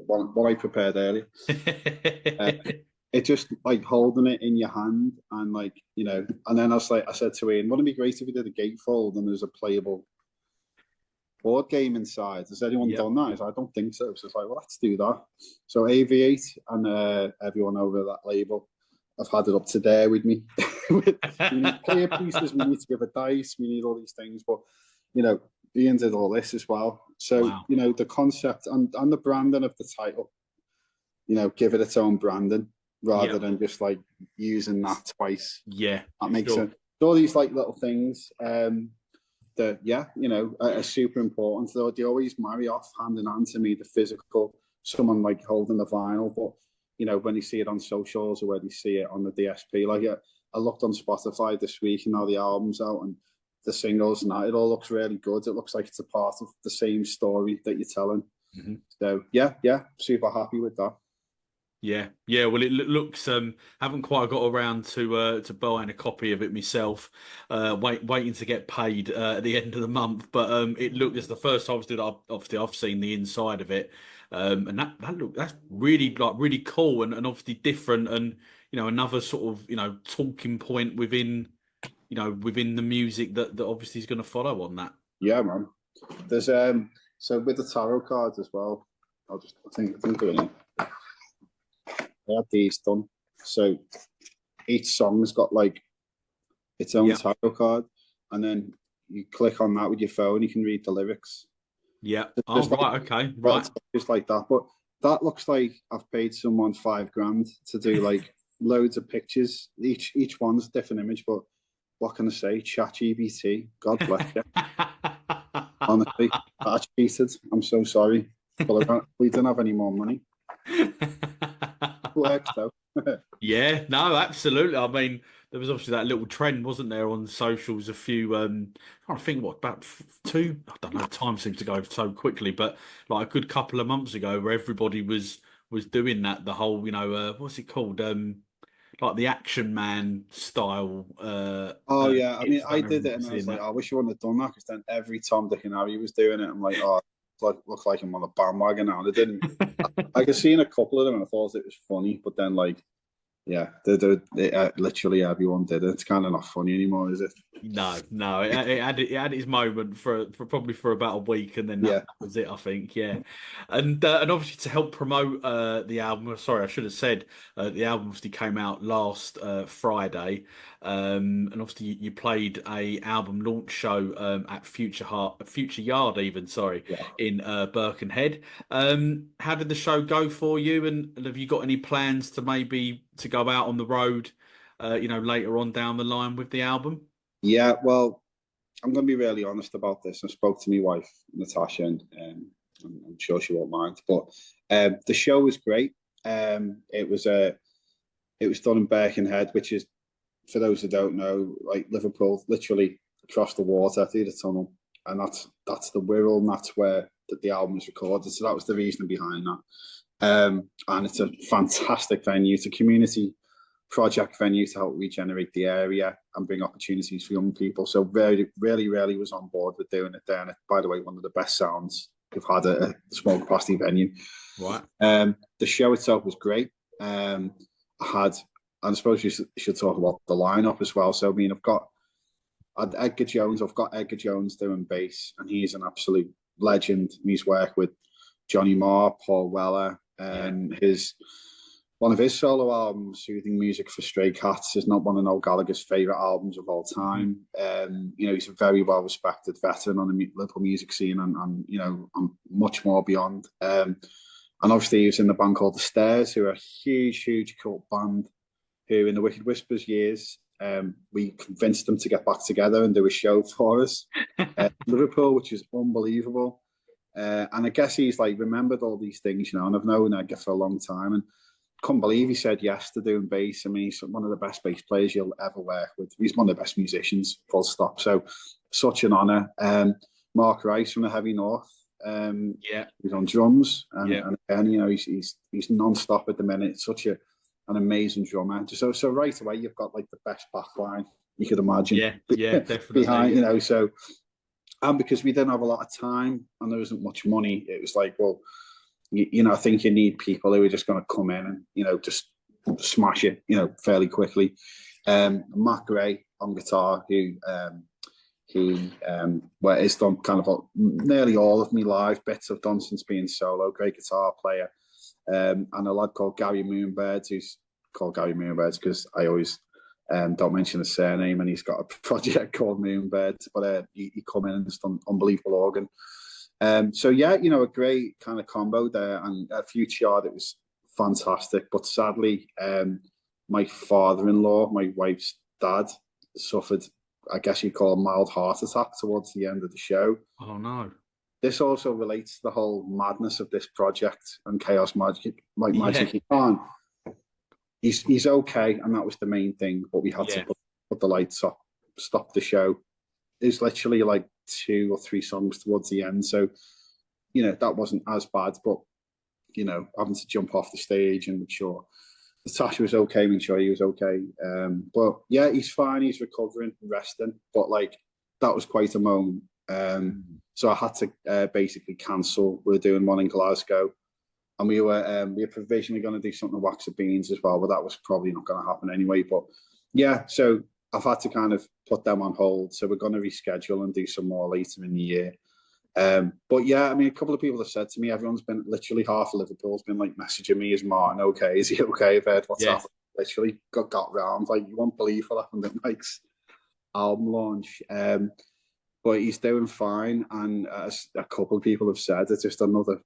what I prepared earlier. It just like holding it in your hand and like, you know, and then I said to Ian, wouldn't it be great if we did a gatefold and there's a playable board game inside? Has anyone done that? I don't think so. So it's like, well, let's do that. So AV8 and everyone over that label, I've had it up to there with me. We need player pieces, we need to give a dice, we need all these things. But, you know, Ian did all this as well. So, you know, the concept and the branding of the title, you know, give it its own branding rather than just like using that twice. Yeah. That makes sense. So all these like little things that, you know, are super important. So they always marry off hand in hand to me, the physical, someone like holding the vinyl. But, you know, when you see it on socials or when you see it on the DSP, like I looked on Spotify this week and now the album's out and the singles and that, it all looks really good. It looks like it's a part of the same story that you're telling. So super happy with that. Yeah. Well, it looks. Haven't quite got around to buying a copy of it myself. Waiting to get paid at the end of the month. But it looked as the first time I've seen the inside of it, and that's really cool and obviously different, and you know, another sort of, you know, talking point within the music that obviously is going to follow on that. Yeah, man. There's so with the tarot cards as well. I think doing it. I had these done. So each song's got like its own title card, and then you click on that with your phone, you can read the lyrics. Yeah. Right. Just like that. But that looks like I've paid someone $5,000 to do like loads of pictures. Each one's a different image, but what can I say? ChatGPT, God bless you. Honestly, I cheated. I'm so sorry. But we don't have any more money. Works though. Yeah, no, absolutely. I mean, there was obviously that little trend, wasn't there, on socials? A few, I can't think about two. I don't know. Time seems to go so quickly, but like a good couple of months ago, where everybody was doing that. The whole, you know, what's it called? Like the Action Man style. I mean, I did it, and I was like, I wish you wouldn't have done that, because then every Tom, Dick, and Harry was doing it. I'm like, looks like I'm on a bandwagon now. And it didn't. I could see in a couple of them, and I thought it was funny, but then like, literally everyone did it. It's kind of not funny anymore, is it? No. It had its moment for probably for about a week, and then that was it, I think. Yeah, and obviously to help promote the album. Sorry, I should have said the album obviously came out last Friday, and obviously you played a album launch show at Future Yard, even in Birkenhead. How did the show go for you, and have you got any plans to maybe to go out on the road, later on down the line with the album? Yeah, well, I'm going to be really honest about this. I spoke to my wife, Natasha, and I'm sure she won't mind. But the show was great. It was done in Birkenhead, which is, for those who don't know, like Liverpool, literally across the water through the tunnel, and that's the Wirral, and that's where the album was recorded. So that was the reason behind that. And it's a fantastic venue. It's a community project venue to help regenerate the area and bring opportunities for young people. So really was on board with doing it there. And by the way, one of the best sounds we've had at a small capacity venue. Right. The show itself was great. I suppose you should talk about the lineup as well. So I mean, I've got Edgar Jones doing bass, and he's an absolute legend. He's worked with Johnny Marr, Paul Weller. One of his solo albums, Soothing Music for Stray Cats, is not one of Noel Gallagher's favourite albums of all time. He's a very well-respected veteran on the local music scene and much more beyond. And obviously he was in the band called The Stairs, who are a huge cult band, who in the Wicked Whispers years, we convinced them to get back together and do a show for us at Liverpool, which is unbelievable. And I guess he's like remembered all these things, and I've known Edgar for a long time, and couldn't believe he said yes to doing bass. I mean, he's one of the best bass players you'll ever work with. He's one of the best musicians, full stop. So such an honour. Mark Rice from the Heavy North. He's on drums, and again, he's non-stop at the minute. Such an amazing drummer. So right away, you've got like the best backline you could imagine. Yeah, definitely. Behind, so. And because we didn't have a lot of time and there wasn't much money, it was like, well, I think you need people who are just going to come in and, just smash it, fairly quickly. Matt Gray on guitar, who has done kind of nearly all of me live bits I've done since being solo, great guitar player. And a lad called Gary Moonbirds, who's called Gary Moonbirds because I always don't mention his surname, and he's got a project called Moonbirds, but he come in and has done unbelievable organ. So a great kind of combo there, and a future that was fantastic. But sadly, my father-in-law, my wife's dad, suffered, I guess you'd call a mild heart attack towards the end of the show. Oh no. This also relates to the whole madness of this project and Chaos Magic. Magic, he's okay, and that was the main thing. But we had to put the lights up, stop the show. There's literally like 2 or 3 songs towards the end, so that wasn't as bad. But having to jump off the stage and make sure Natasha was okay, make sure he was okay. But yeah, he's fine. He's recovering, resting. But like that was quite a moment. So I had to basically cancel. We were doing one in Glasgow, and we were provisionally going to do something at Wax of Beans as well, but that was probably not going to happen anyway. But yeah, so I've had to kind of put them on hold. So we're going to reschedule and do some more later in the year. But yeah, I mean, a couple of people have said to me, everyone's been literally half of Liverpool's been like messaging me, is Martin okay? Is he okay? I've heard what's happened. Literally got round. Like, you won't believe what happened at Mike's album launch. But he's doing fine, and as a couple of people have said, it's just another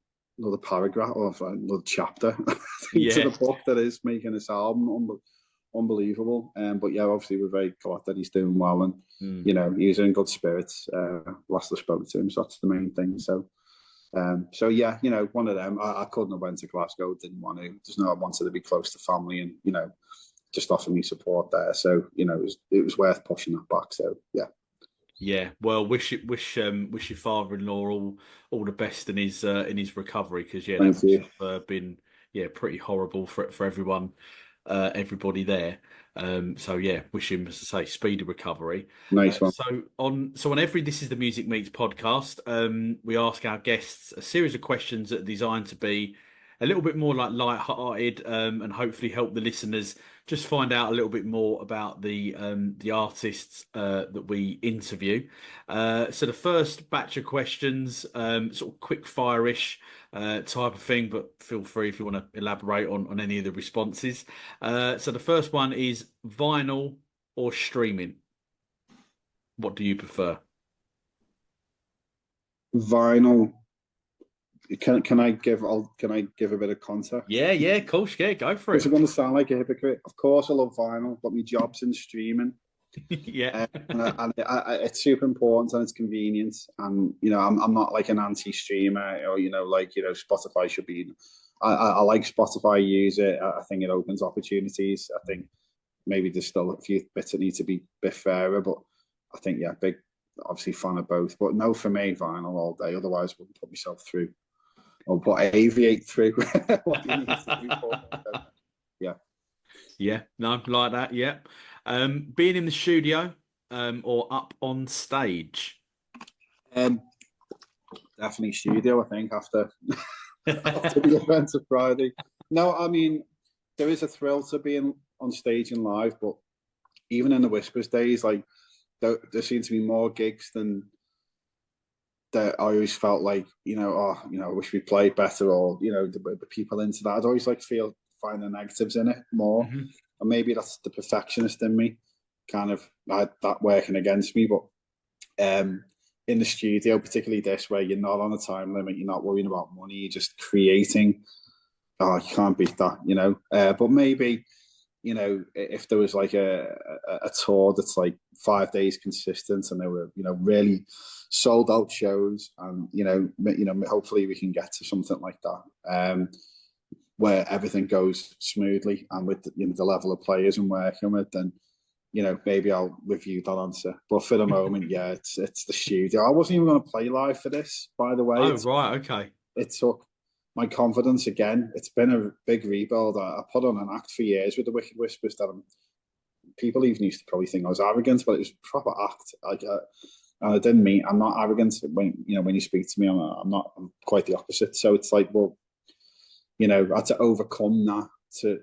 paragraph of another chapter to the book that is making this album unbelievable. But yeah, obviously we're very glad that he's doing well, and he's in good spirits. Last I spoke to him, so that's the main thing. So yeah, one of them. I couldn't have went to Glasgow, didn't want to. Just know I wanted to be close to family, and just offer me support there. So it was worth pushing that back. So yeah. Yeah, well, wish your father-in-law all the best in his recovery, because that's been pretty horrible for everyone, everybody there. So yeah, wish him, as I say, speedy recovery. Nice one. So on every This Is the Music Meets podcast, we ask our guests a series of questions that are designed to be a little bit more like light-hearted, and hopefully help the listeners just find out a little bit more about the artists that we interview. So the first batch of questions, sort of quick fire-ish type of thing, but feel free if you want to elaborate on any of the responses. So the first one is vinyl or streaming? What do you prefer? Vinyl. Can I give a bit of context? Yeah, of course, yeah, go for it. It's going to sound like a hypocrite. Of course, I love vinyl, but my job's in streaming. Yeah, and it's super important, and it's convenient. And I'm not like an anti-streamer, or Spotify should be. I like Spotify. Use it. I think it opens opportunities. I think maybe there's still a few bits that need to be a bit fairer, but I think big obviously fan of both. But no, for me, vinyl all day. Otherwise, I wouldn't put myself through or put Aviate through. What do you need to do for it? Yeah. Yeah, no, like that. Yeah. Being in the studio, or up on stage. Um, Definitely studio, I think, after after the event of Friday. No, I mean, there is a thrill to being on stage and live, but even in the Whispers days, like there seem to be more gigs than that. I always felt like, I wish we played better, or the people into that. I'd always like find the negatives in it more, and maybe that's the perfectionist in me, kind of had that working against me. But in the studio, particularly this, where you're not on a time limit, you're not worrying about money, you're just creating. Oh, you can't beat that. But maybe, if there was like a tour that's like 5 days consistent, and they were, really sold out shows, and hopefully we can get to something like that, where everything goes smoothly, and with the level of players I'm working with, then maybe I'll review that answer. But for the moment, yeah, it's the studio. I wasn't even going to play live for this, by the way. Oh, right, okay. It took my confidence again. It's been a big rebuild. I put on an act for years with the Wicked Whispers that people even used to probably think I was arrogant, but it was a proper act. And I didn't mean, I'm not arrogant when you speak to me. I'm not. I'm quite the opposite. So it's like, well, I had to overcome that to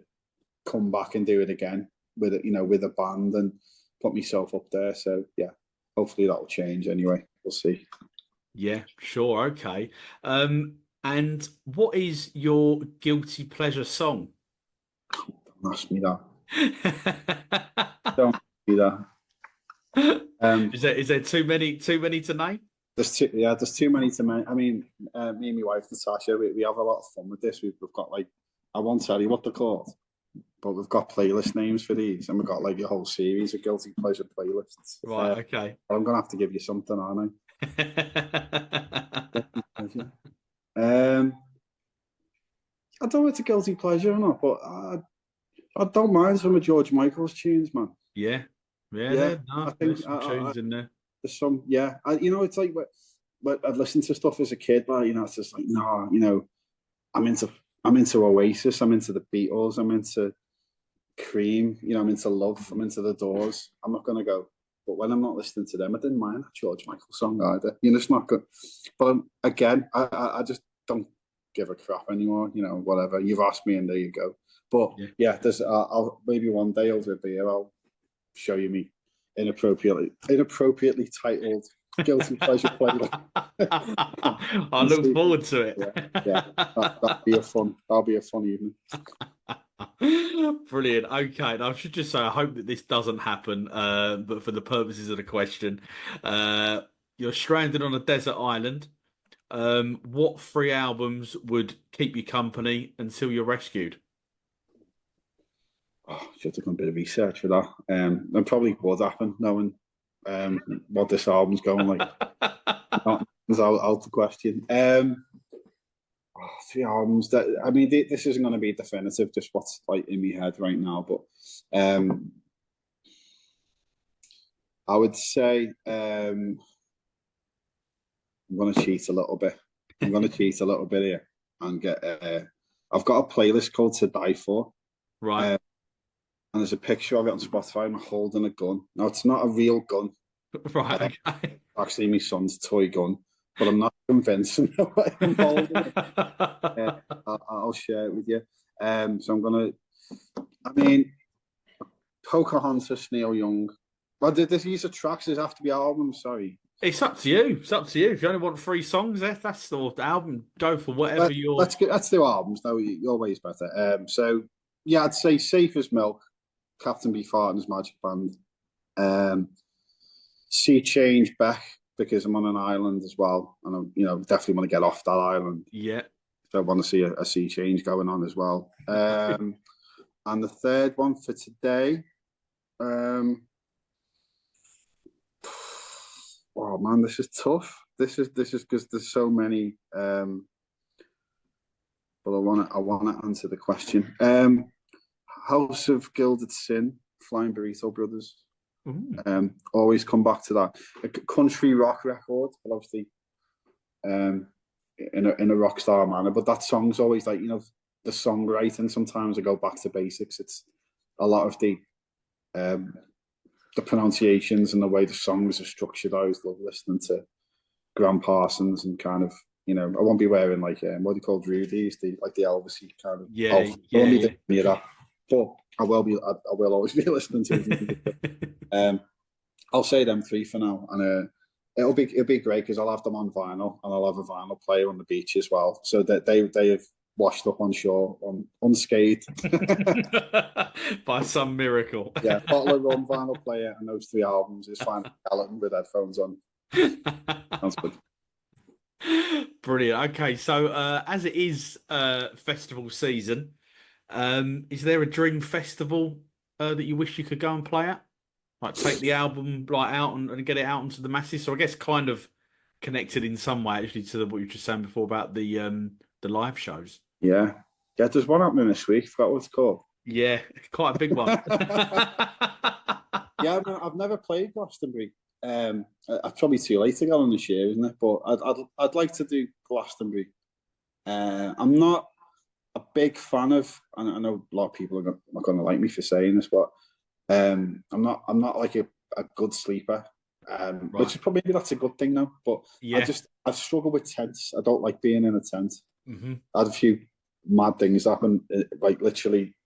come back and do it again with a band and put myself up there. So yeah, hopefully that will change anyway. We'll see. Yeah, sure, okay. And what is your guilty pleasure song? Don't ask me that. Don't ask me that. Is there too many to name? There's too many to mention. I mean, me and my wife Natasha, we have a lot of fun with this. We've got like, I won't tell you what they're called, but we've got playlist names for these, and we've got like a whole series of guilty pleasure playlists. Right, okay. I'm gonna have to give you something, aren't I? I don't know if it's a guilty pleasure or not, but I don't mind some of George Michael's tunes, man. Yeah, Yeah, no, I think there's some tunes in there. there's some. Yeah, it's like what I'd listened to stuff as a kid, but it's just like, no, I'm into Oasis, I'm into the Beatles, I'm into Cream, I'm into Love, I'm into the Doors. I'm not gonna go. But when I'm not listening to them, I didn't mind that George Michael song either. It's not good. But again, I just don't give a crap anymore. Whatever. You've asked me, and there you go. But yeah, there's. I'll maybe one day over a beer, I'll show you me inappropriately titled guilty pleasure playlist. I look forward to it. Yeah. That'll be a fun evening. Brilliant. Okay, and I should just say I hope that this doesn't happen. But for the purposes of the question, you're stranded on a desert island. What 3 albums would keep you company until you're rescued? Oh, should have done a bit of research for that. And probably would happen knowing what this album's going like. Not out the question. 3 albums that this isn't going to be definitive, just what's like in my head right now, but I would say I'm going to cheat a little bit. Here and get I've got a playlist called To Die For, right, and there's a picture of it on Spotify. I'm holding a gun. Now it's not a real gun, right, okay. Actually my son's toy gun, but I'm not convincing what I'm holding it. I'll share it with you. So I'm gonna. Pocahontas, Neil Young. Well, these are tracks. These have to be albums. Sorry. It's up to you. It's up to you. If you only want 3 songs, that's the album. Go for whatever you're. Let's do albums. No, your way's better. So yeah, I'd say Safe as Milk, Captain Beefheart and his Magic Band. Sea Change, Beck, because I'm on an island as well, and I definitely want to get off that island. Yeah. So I want to see a sea change going on as well. And the third one for today. Oh man, this is tough. This is because there's so many. But I want to answer the question. House of Gilded Sin, Flying Burrito Brothers. Always come back to that. A country rock record, but obviously in a rock star manner. But that song's always like, the songwriting. Sometimes I go back to basics. It's a lot of the pronunciations and the way the songs are structured. I always love listening to Graham Parsons and kind of, I won't be wearing like what do you call Rudy's, the Elvis-y kind of. I won't be doing any of that, but I will always be listening to it. I'll say them three for now, and it'll be great because I'll have them on vinyl, and I'll have a vinyl player on the beach as well, so that they have washed up on shore unscathed by some miracle. Yeah, bottle of rum, vinyl player, and those three albums is fine. Skeleton with headphones on. Sounds good. Brilliant. Okay, so as it is festival season, is there a dream festival that you wish you could go and play at? Like take the album out and get it out into the masses. So I guess kind of connected in some way actually to what you were just saying before about the live shows. Yeah, there's one happening this week. Forgot what it's called. Yeah, quite a big one. Yeah, I've never played Glastonbury. It's probably too late to go on this year, isn't it? But I'd like to do Glastonbury. I'm not a big fan of, and I know a lot of people are not going to like me for saying this, but I'm not like a good sleeper, right. Which is probably, maybe that's a good thing now. But yeah. I struggle with tents. I don't like being in a tent. Mm-hmm. I had a few mad things happen, like literally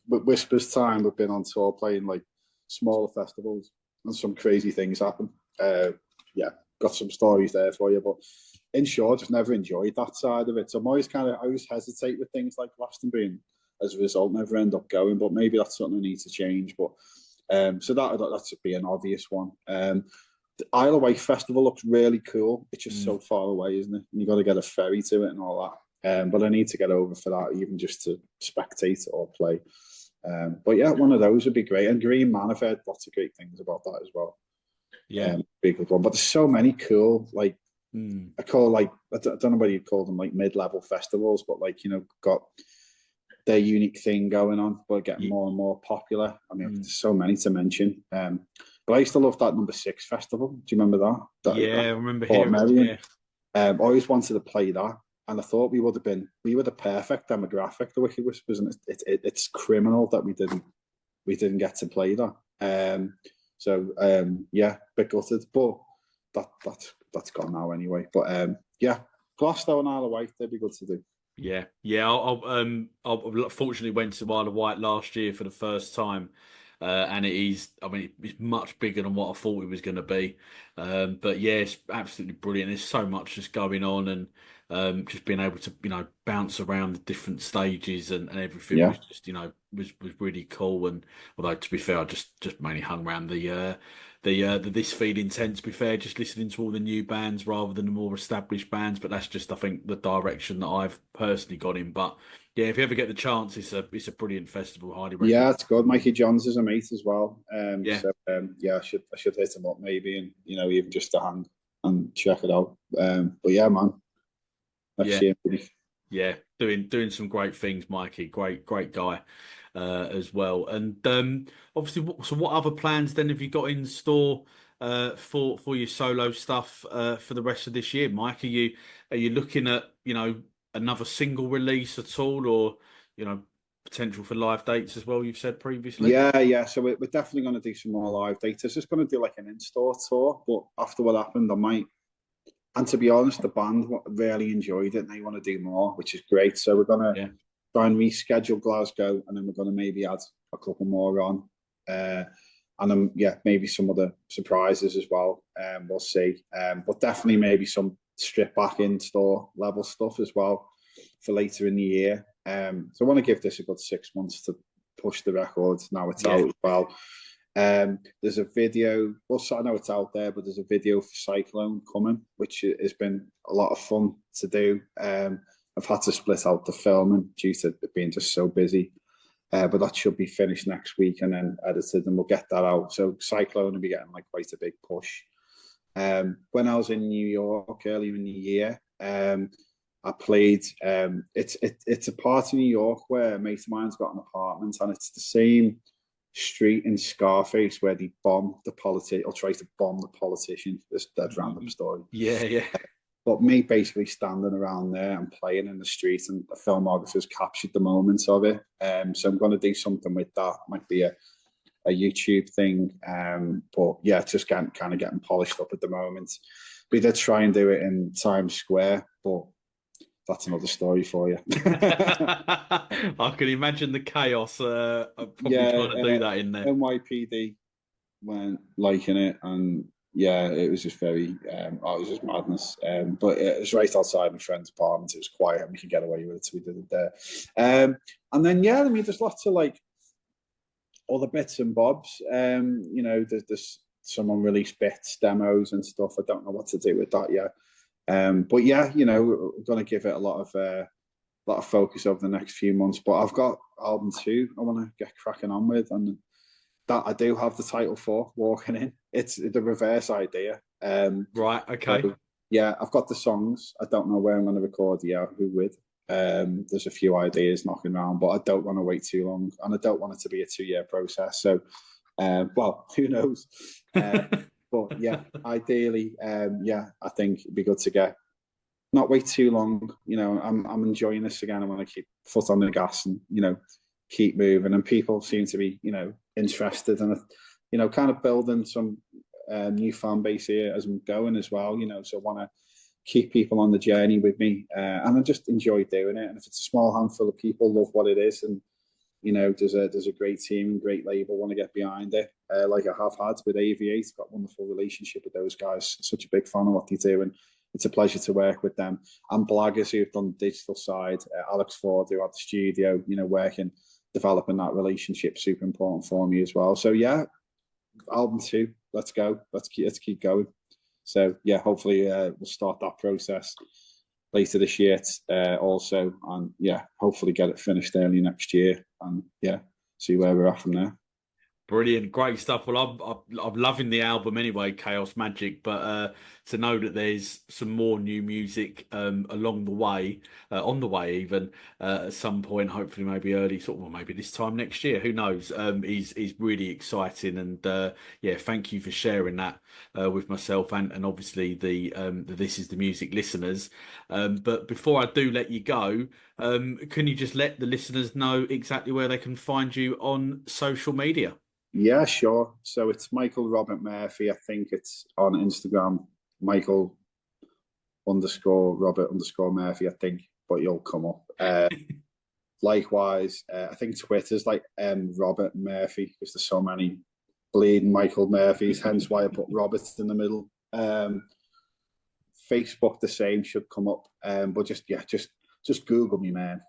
with Whispers time. We've been on tour playing like smaller festivals, and some crazy things happen. Got some stories there for you, but in short, just never enjoyed that side of it. So I always hesitate with things like Glastonbury, and as a result, never end up going. But maybe that's something I need to change. But so that should be an obvious one. The Isle of Wight Festival looks really cool. It's just so far away, isn't it? And you got to get a ferry to it and all that. But I need to get over for that, even just to spectate or play. But yeah, one of those would be great. And Green Man, I've heard lots of great things about that as well. Yeah, big good one. But there's so many cool, like I call I don't know whether you call them like mid-level festivals, but like got their unique thing going on, but getting more and more popular. I mean, there's so many to mention. But I used to love that Number 6 festival. Do you remember that? I remember hearing. I always wanted to play that. And I thought we were the perfect demographic, the Wicked Whispers, and it's criminal that we didn't get to play that. Bit gutted, but that's gone now anyway. But Glasgow and Isle of Wight, they'd be good to do. Yeah. I fortunately went to Isle of Wight last year for the first time. And it's much bigger than what I thought it was going to be. But yeah, it's absolutely brilliant. There's so much just going on, and just being able to, bounce around the different stages and everything was just, was really cool. And although to be fair, I just mainly hung around the This Feeling tent, to be fair, just listening to all the new bands rather than the more established bands. But that's just, I think, the direction that I've personally got in. But yeah, if you ever get the chance, it's a brilliant festival. Highly recommend. Yeah, it's good. Mikey Johns is a mate as well. I should hit him up maybe, and even just to hang and check it out. But yeah, man. Yeah, doing some great things, Mikey. Great guy as well. And obviously, so what other plans then have you got in store for your solo stuff for the rest of this year, Mike? Are you looking at another single release at all, or potential for live dates as well? You've said previously. Yeah. So we're definitely going to do some more live dates. I was just going to do like an in-store tour, but after what happened, I might. And to be honest, the band really enjoyed it, and they want to do more, which is great. So we're going to try and reschedule Glasgow, and then we're going to maybe add a couple more on, and then maybe some other surprises as well. We'll see, but definitely maybe some strip back in-store level stuff as well for later in the year. So I want to give this a good 6 months to push the record. Now it's out as well. There's a video, I know it's out there, but there's a video for Cyclone coming, which has been a lot of fun to do. I've had to split out the filming due to it being just so busy, but that should be finished next week and then edited, and we'll get that out. So Cyclone will be getting like quite a big push. When I was in New York earlier in the year, I played. It's a part of New York where a mate of mine's got an apartment, and it's the same street in Scarface where they bomb the politician or try to bomb the politician. This dead random story. Yeah, yeah. But me basically standing around there and playing in the street, and the filmographer's captured the moments of it. So I'm going to do something with that. Might be a YouTube thing. But yeah, just kind of getting polished up at the moment. We did try and do it in Times Square, but that's another story for you. I can imagine the chaos probably trying to do that in there. NYPD weren't liking it, and yeah, it was just very, it was just madness. But it was right outside my friend's apartment. It was quiet, and we could get away with it, so we did it there. And then yeah, I mean, there's lots of like other bits and bobs. You know, there's some unreleased bits, demos, and stuff. I don't know what to do with that yet. But yeah, you know, we're going to give it a lot of focus over the next few months. But I've got album 2 I want to get cracking on with, and that I do have the title for, Walking In. It's the reverse idea. Right, okay. So, yeah, I've got the songs. I don't know where I'm going to record who with. There's a few ideas knocking around, but I don't want to wait too long, and I don't want it to be a 2-year process. So, well, who knows? But yeah, ideally, yeah, I think it'd be good to not wait too long. You know, I'm enjoying this again. I want to keep foot on the gas and, you know, keep moving. And people seem to be, you know, interested and, you know, kind of building some new fan base here as I'm going as well. You know, so I want to keep people on the journey with me, and I just enjoy doing it. And if it's a small handful of people love what it is, and you know, there's a great team, great label, want to get behind it, like I have had with AV8. Got a wonderful relationship with those guys. Such a big fan of what they do, and it's a pleasure to work with them. And Blaggers, who've done the digital side, Alex Ford, who had the studio, you know, working, developing that relationship, super important for me as well. So yeah, album 2, let's go. Let's keep going. So yeah, hopefully we'll start that process later this year also, and yeah, hopefully get it finished early next year, and yeah, see where we're at from there. Brilliant, great stuff. Well, I'm loving the album anyway, Chaos Magic. But to know that there's some more new music along the way, on the way even at some point, hopefully maybe early sort of, or maybe this time next year. Who knows? Is really exciting, and yeah, thank you for sharing that with myself and obviously the This Is the Music listeners. But before I do let you go, can you just let the listeners know exactly where they can find you on social media? Yeah, sure. So it's Michael Robert Murphy. I think it's on Instagram, Michael _Robert _Murphy, I think, but you'll come up. Likewise, I think Twitter's like Robert Murphy, because there's so many bleeding Michael Murphys, hence why I put Robert in the middle. Facebook, the same, should come up. But just Google me, man.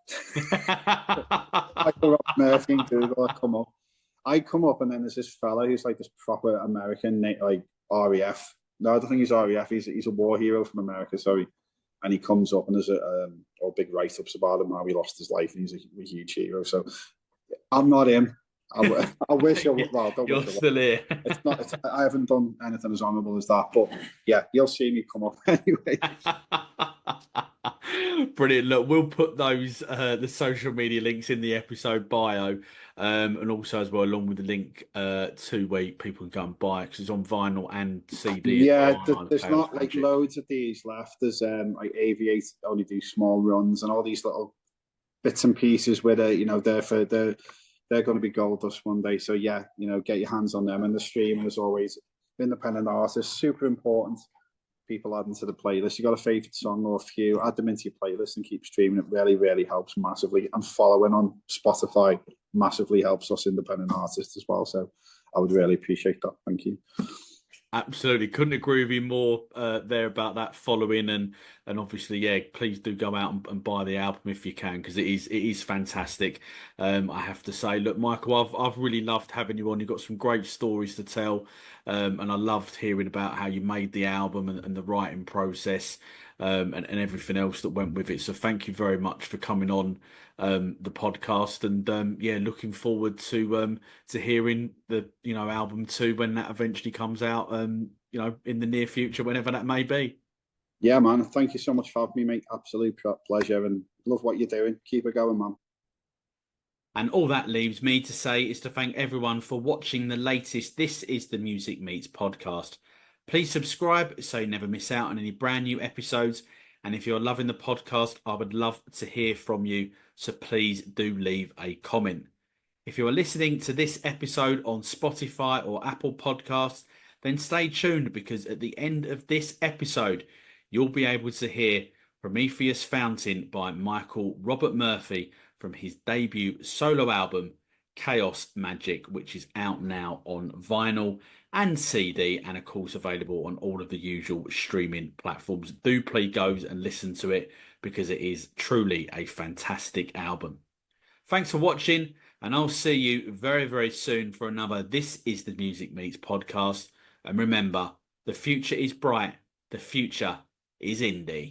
Michael Robert Murphy in Google, I come up. I come up, and then there's this fella who's like this proper American, like RAF. No, I don't think he's RAF. He's a war hero from America, sorry. And he comes up, and there's all big write-ups about him, how he lost his life, and he's a huge hero. So I'm not him. I wish I would. Well, You're still here. I haven't done anything as honourable as that, but yeah, you'll see me come up anyway. Brilliant. Look, we'll put those the social media links in the episode bio, and also as well along with the link to where people can go and buy it, because it's on vinyl and CD. Yeah, there's not like loads of these left. There's like AV8 only do small runs, and all these little bits and pieces with it. You know, they're going to be gold dust one day. So yeah, you know, get your hands on them. And the streaming, as always, independent artists, super important. People adding to the playlist. You got a favorite song or a few, add them into your playlist and keep streaming. It really, really helps massively. And following on Spotify massively helps us independent artists as well. So I would really appreciate that. Thank you. Absolutely, couldn't agree with you more there about that following, and obviously, yeah, please do go out and buy the album if you can, because it is fantastic. I have to say, look, Michael, I've really loved having you on. You've got some great stories to tell, and I loved hearing about how you made the album and the writing process, and everything else that went with it. So thank you very much for coming on the podcast, and yeah, looking forward to hearing the album 2 when that eventually comes out, in the near future, whenever that may be. Yeah, man, thank you so much for having me, mate. Absolute pleasure, and love what you're doing. Keep it going, man. And all that leaves me to say is to thank everyone for watching the latest This Is The Music Meets podcast. Please subscribe so you never miss out on any brand new episodes. And if you're loving the podcast, I would love to hear from you. So please do leave a comment. If you are listening to this episode on Spotify or Apple Podcasts, then stay tuned, because at the end of this episode, you'll be able to hear Prometheus Fountain by Michael Robert Murphy from his debut solo album, Chaos Magick, which is out now on vinyl and CD, and of course available on all of the usual streaming platforms. Do please go and listen to it, because it is truly a fantastic album. Thanks for watching, and I'll see you very, very soon for another This Is The Music Meets podcast. And remember, the future is bright. The future is indie.